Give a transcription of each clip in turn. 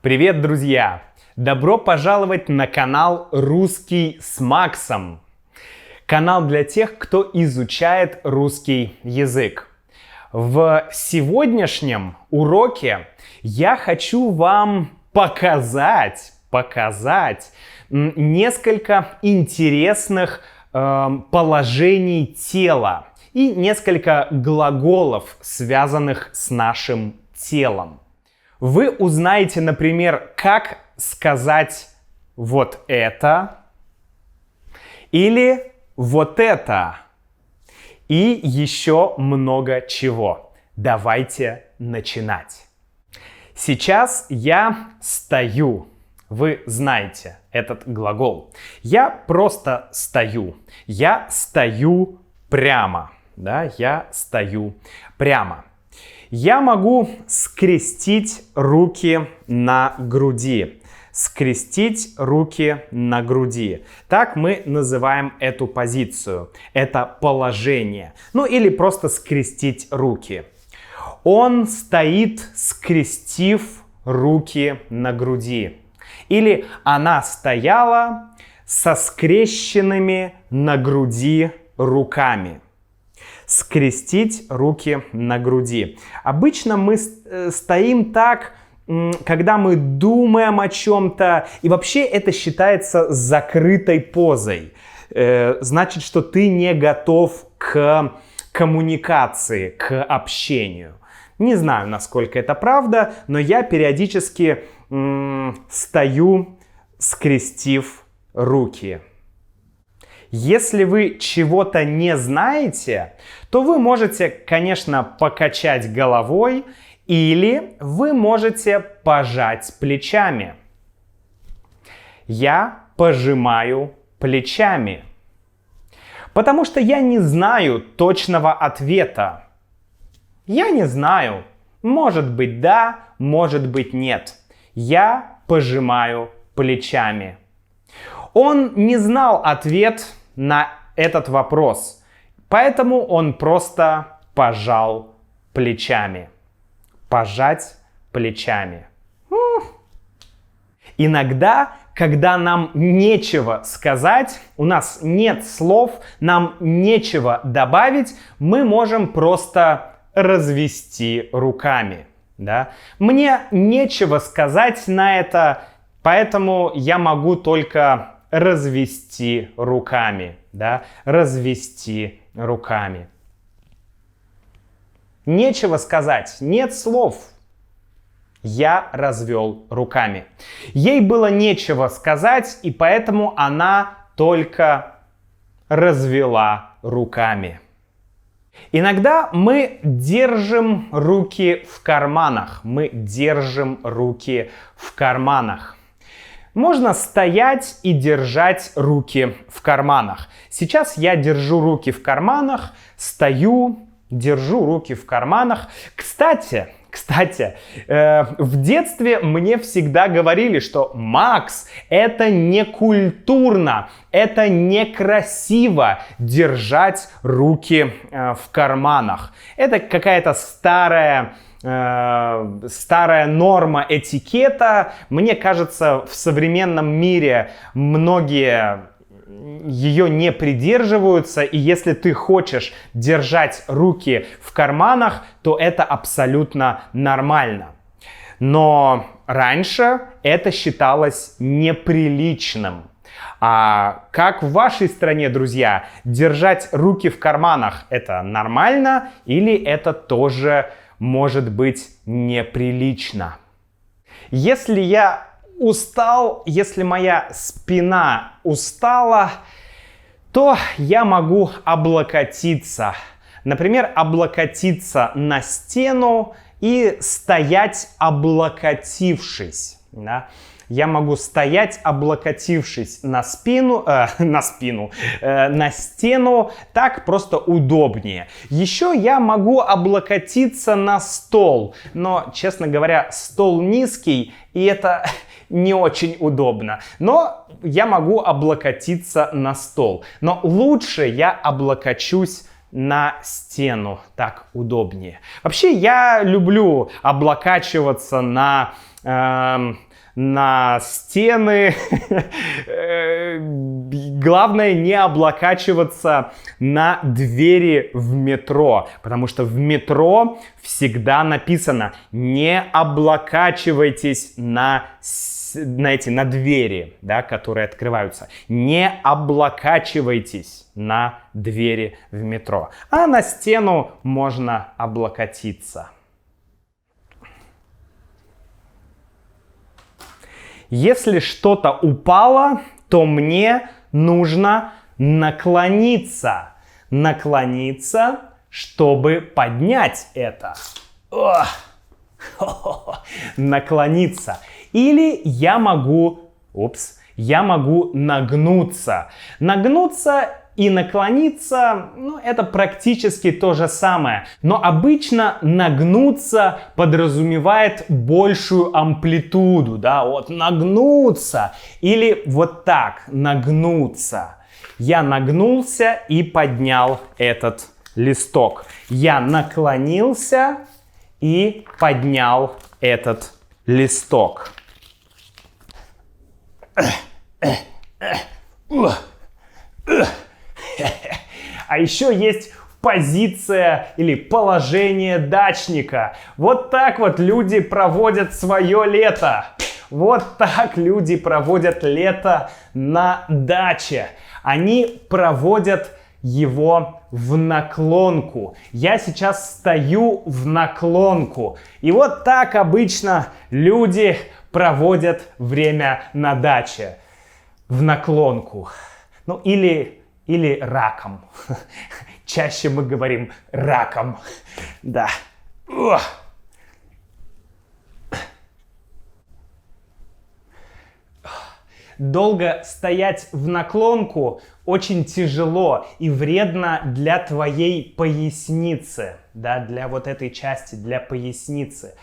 Привет, друзья! Добро пожаловать на канал «Русский с Максом». Канал для тех, кто изучает русский язык. В сегодняшнем уроке я хочу вам показать несколько интересных положений тела и несколько глаголов, связанных с нашим телом. Вы узнаете, например, как сказать вот это или вот это и еще много чего. Давайте начинать. Сейчас я стою. Вы знаете этот глагол. Я просто стою. Я стою прямо. Да, я стою прямо. Я могу скрестить руки на груди. Скрестить руки на груди. Так мы называем эту позицию. Это положение. Ну или просто скрестить руки. Он стоит, скрестив руки на груди. Или она стояла со скрещенными на груди руками. Скрестить руки на груди. Обычно мы стоим так, когда мы думаем о чем-то, и вообще это считается закрытой позой. Значит, что ты не готов к коммуникации, к общению. Не знаю, насколько это правда, но я периодически стою, скрестив руки. Если вы чего-то не знаете, то вы можете, конечно, покачать головой или вы можете пожать плечами. Я пожимаю плечами, потому что я не знаю точного ответа. Я не знаю. Может быть да, может быть нет. Я пожимаю плечами. Он не знал ответ на этот вопрос, поэтому он просто пожал плечами. Пожать плечами. Иногда, когда нам нечего сказать, у нас нет слов, нам нечего добавить, мы можем просто развести руками. Да? Мне нечего сказать на это, поэтому я могу только развести руками, да, развести руками. Нечего сказать, нет слов. Я развел руками. Ей было нечего сказать, и поэтому она только развела руками. Иногда мы держим руки в карманах. Мы держим руки в карманах. Можно стоять и держать руки в карманах. Сейчас я держу руки в карманах, стою, держу руки в карманах. Кстати, в детстве мне всегда говорили, что «Макс, это не культурно, это некрасиво держать руки в карманах». Это какая-то старая норма этикета. Мне кажется, в современном мире многие ее не придерживаются, и если ты хочешь держать руки в карманах, то это абсолютно нормально. Но раньше это считалось неприличным. А как в вашей стране, друзья, держать руки в карманах — это нормально или это тоже может быть неприлично? Если я устал, если моя спина устала, то я могу облокотиться. Например, облокотиться на стену и стоять облокотившись. Да? Я могу стоять, облокотившись на стену, так просто удобнее. Еще я могу облокотиться на стол, но, честно говоря, стол низкий, и это не очень удобно. Но я могу облокотиться на стол. Но лучше я облокочусь на стену, так удобнее. Вообще я люблю облокачиваться на на стены. Главное не облокачиваться на двери в метро, потому что в метро всегда написано: не облокачивайтесь на двери, да, которые открываются. Не облокачивайтесь на двери в метро. А на стену можно облокотиться. Если что-то упало, то мне нужно наклониться. Наклониться, чтобы поднять это. Наклониться. Или я могу нагнуться. Нагнуться и наклониться, это практически то же самое. Но обычно нагнуться подразумевает большую амплитуду, да, вот нагнуться. Или вот так, нагнуться. Я нагнулся и поднял этот листок. Я наклонился и поднял этот листок. А еще есть позиция или положение дачника. Вот так вот люди проводят свое лето. Вот так люди проводят лето на даче. Они проводят его в наклонку. Я сейчас стою в наклонку. И вот так обычно люди проводят время на даче. В наклонку. Или раком. Чаще мы говорим раком. Да. Долго стоять в наклонку очень тяжело и вредно для твоей поясницы. Да, для вот этой части, для поясницы.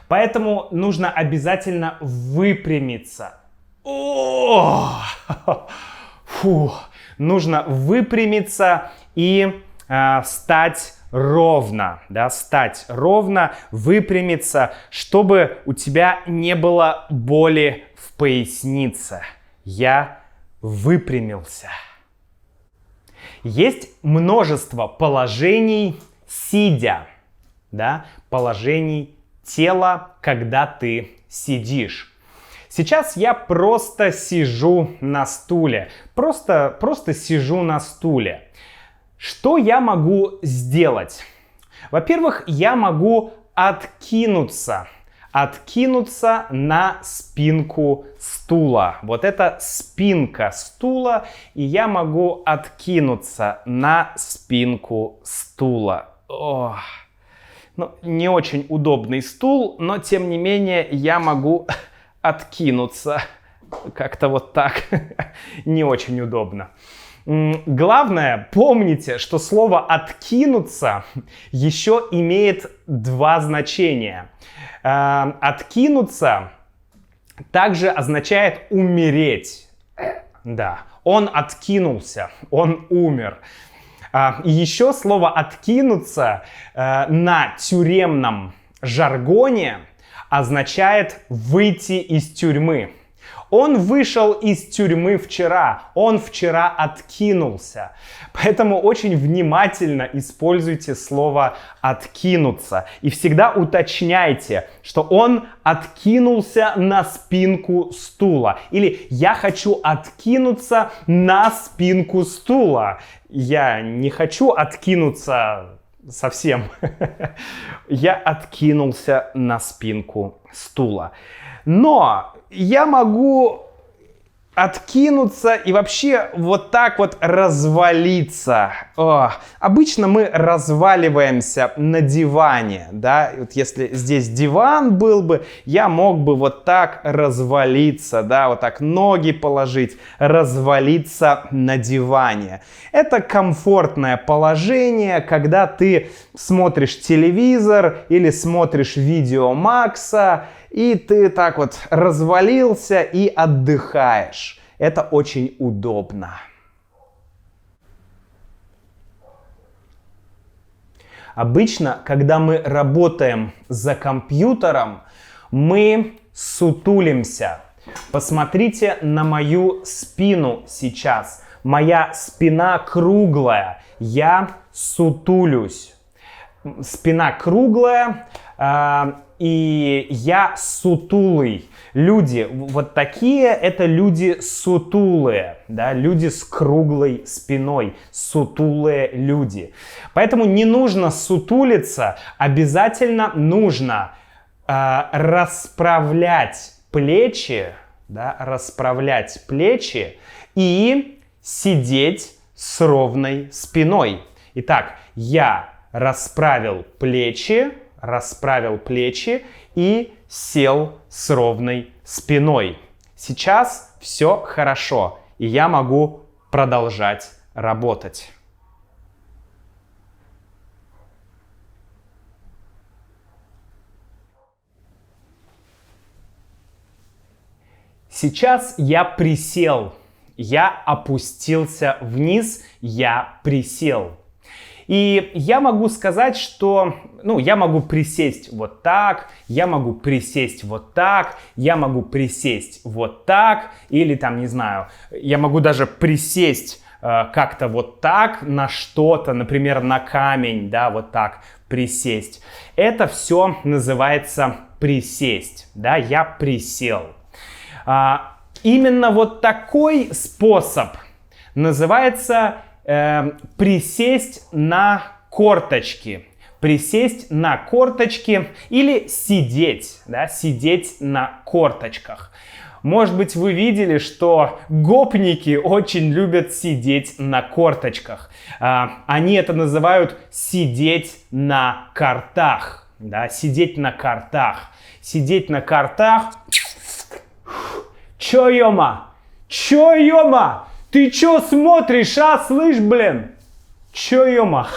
Поэтому нужно обязательно выпрямиться. Нужно выпрямиться и встать ровно, да, встать ровно, выпрямиться, чтобы у тебя не было боли в пояснице. Я выпрямился. Есть множество положений сидя, да, положений тела, когда ты сидишь. Сейчас я просто сижу на стуле. Просто сижу на стуле. Что я могу сделать? Во-первых, я могу откинуться. Откинуться на спинку стула. Вот это спинка стула. И я могу откинуться на спинку стула. Не очень удобный стул, но тем не менее я могу откинуться. Как-то вот так. Не очень удобно. Главное, помните, что слово «откинуться» еще имеет два значения. Откинуться также означает умереть. Да, он откинулся, он умер. И еще слово «откинуться» на тюремном жаргоне означает выйти из тюрьмы. Он вышел из тюрьмы вчера, он вчера откинулся. Поэтому очень внимательно используйте слово «откинуться». И всегда уточняйте, что он откинулся на спинку стула. Или «я хочу откинуться на спинку стула». Я не хочу откинуться совсем. Я откинулся на спинку стула. Но я могу откинуться и вообще вот так вот развалиться. Обычно мы разваливаемся на диване, да. Вот если здесь диван был бы, я мог бы вот так развалиться, да, вот так ноги положить, развалиться на диване. Это комфортное положение, когда ты смотришь телевизор или смотришь видео Макса, и ты так вот развалился и отдыхаешь. Это очень удобно. Обычно, когда мы работаем за компьютером, мы сутулимся. Посмотрите на мою спину сейчас. Моя спина круглая. Я сутулюсь. Спина круглая, и я сутулый. Люди вот такие — это люди сутулые, да, люди с круглой спиной, сутулые люди. Поэтому не нужно сутулиться, обязательно нужно расправлять плечи, да, расправлять плечи и сидеть с ровной спиной. Итак, я расправил плечи и сел с ровной спиной. Сейчас все хорошо, и я могу продолжать работать. Сейчас я присел, я опустился вниз, я присел. И я могу сказать, что, я могу присесть вот так, я могу присесть вот так, я могу присесть вот так, или там, не знаю, я могу даже присесть как-то вот так на что-то, например, на камень, да, вот так присесть. Это все называется присесть, да, я присел. Именно вот такой способ называется присесть на корточки. Присесть на корточки или сидеть, да, сидеть на корточках. Может быть, вы видели, что гопники очень любят сидеть на корточках. Они это называют сидеть на картах. Да, сидеть на картах. Сидеть на картах. Чё, ёма? Чё, ёма? Ты чё смотришь, слышь, блин? Чё, ёма?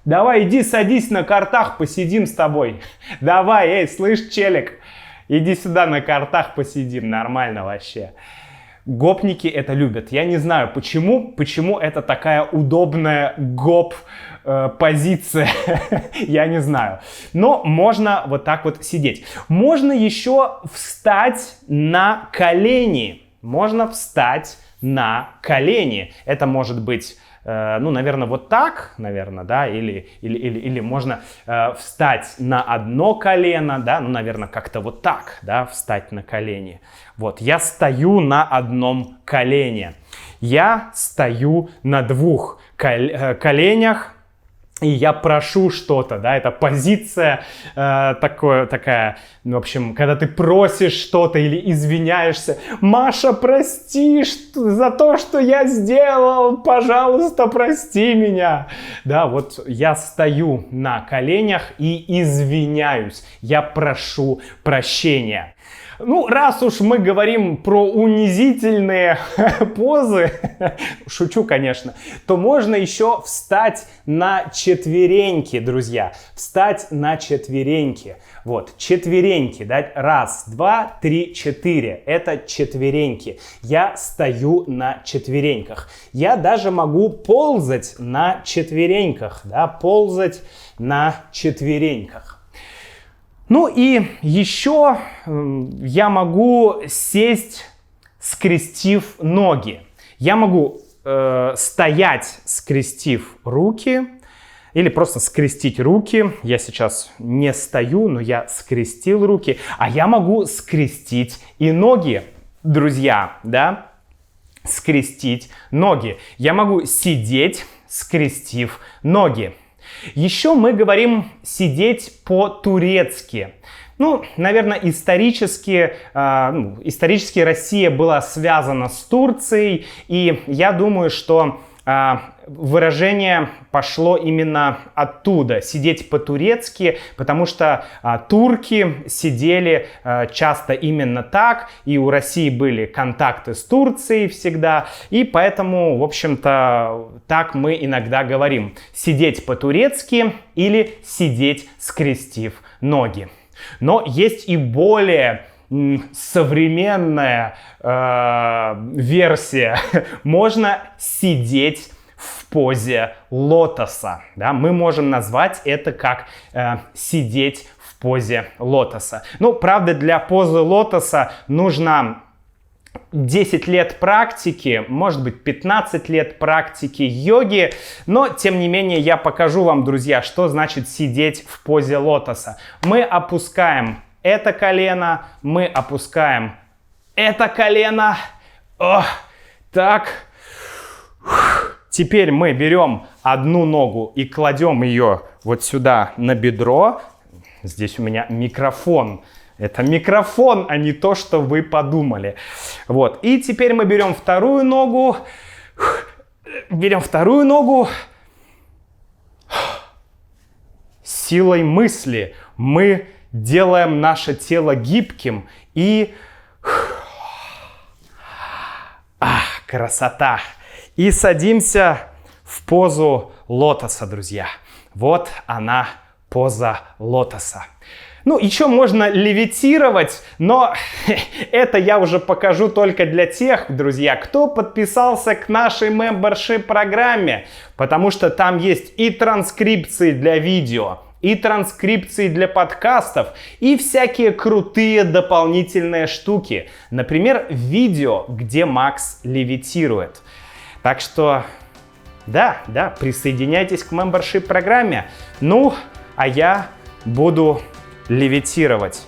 Давай, иди садись на картах, посидим с тобой. Давай, слышь, челик, иди сюда на картах посидим, нормально вообще. Гопники это любят. Я не знаю, почему это такая удобная позиция. Я не знаю. Но можно вот так вот сидеть. Можно еще встать на колени. Можно встать на колени. Это может быть, наверное, вот так, наверное, да, или можно встать на одно колено, да, наверное, как-то вот так, да, встать на колени. Вот, я стою на одном колене. Я стою на двух коленях. И я прошу что-то, да, это позиция такая, в общем, когда ты просишь что-то или извиняешься. Маша, прости за то, что я сделал, пожалуйста, прости меня. Да, вот я стою на коленях и извиняюсь, я прошу прощения. Раз уж мы говорим про унизительные позы, шучу, конечно, то можно еще встать на четвереньки, друзья. Встать на четвереньки. Вот, четвереньки, да, 1, 2, 3, 4. Это четвереньки. Я стою на четвереньках. Я даже могу ползать на четвереньках, да, ползать на четвереньках. И еще я могу сесть, скрестив ноги. Я могу стоять, скрестив руки, или просто скрестить руки. Я сейчас не стою, но я скрестил руки. А я могу скрестить и ноги, друзья, да? Скрестить ноги. Я могу сидеть, скрестив ноги. Еще мы говорим сидеть по-турецки. Наверное, исторически Россия была связана с Турцией, и я думаю, что выражение пошло именно оттуда, сидеть по-турецки, потому что турки сидели часто именно так, и у России были контакты с Турцией всегда, и поэтому, в общем-то, так мы иногда говорим: сидеть по-турецки или сидеть, скрестив ноги. Но есть и более современная версия. Можно сидеть в позе лотоса. Да? Мы можем назвать это как сидеть в позе лотоса. Ну, правда, для позы лотоса нужно 10 лет практики, может быть 15 лет практики йоги, но тем не менее я покажу вам, друзья, что значит сидеть в позе лотоса. Мы опускаем это колено, мы опускаем это колено. Так. Теперь мы берем одну ногу и кладем ее вот сюда на бедро. Здесь у меня микрофон. Это микрофон, а не то, что вы подумали. Вот. И теперь мы берем вторую ногу. Берем вторую ногу. Силой мысли мы делаем наше тело гибким и... красота! И садимся в позу лотоса, друзья. Вот она, поза лотоса. Ну, еще можно левитировать, но это я уже покажу только для тех, друзья, кто подписался к нашей membership программе, потому что там есть и транскрипции для видео, и транскрипции для подкастов, и всякие крутые дополнительные штуки. Например, видео, где Макс левитирует. Так что, да, присоединяйтесь к membership программе. Ну, а я буду левитировать.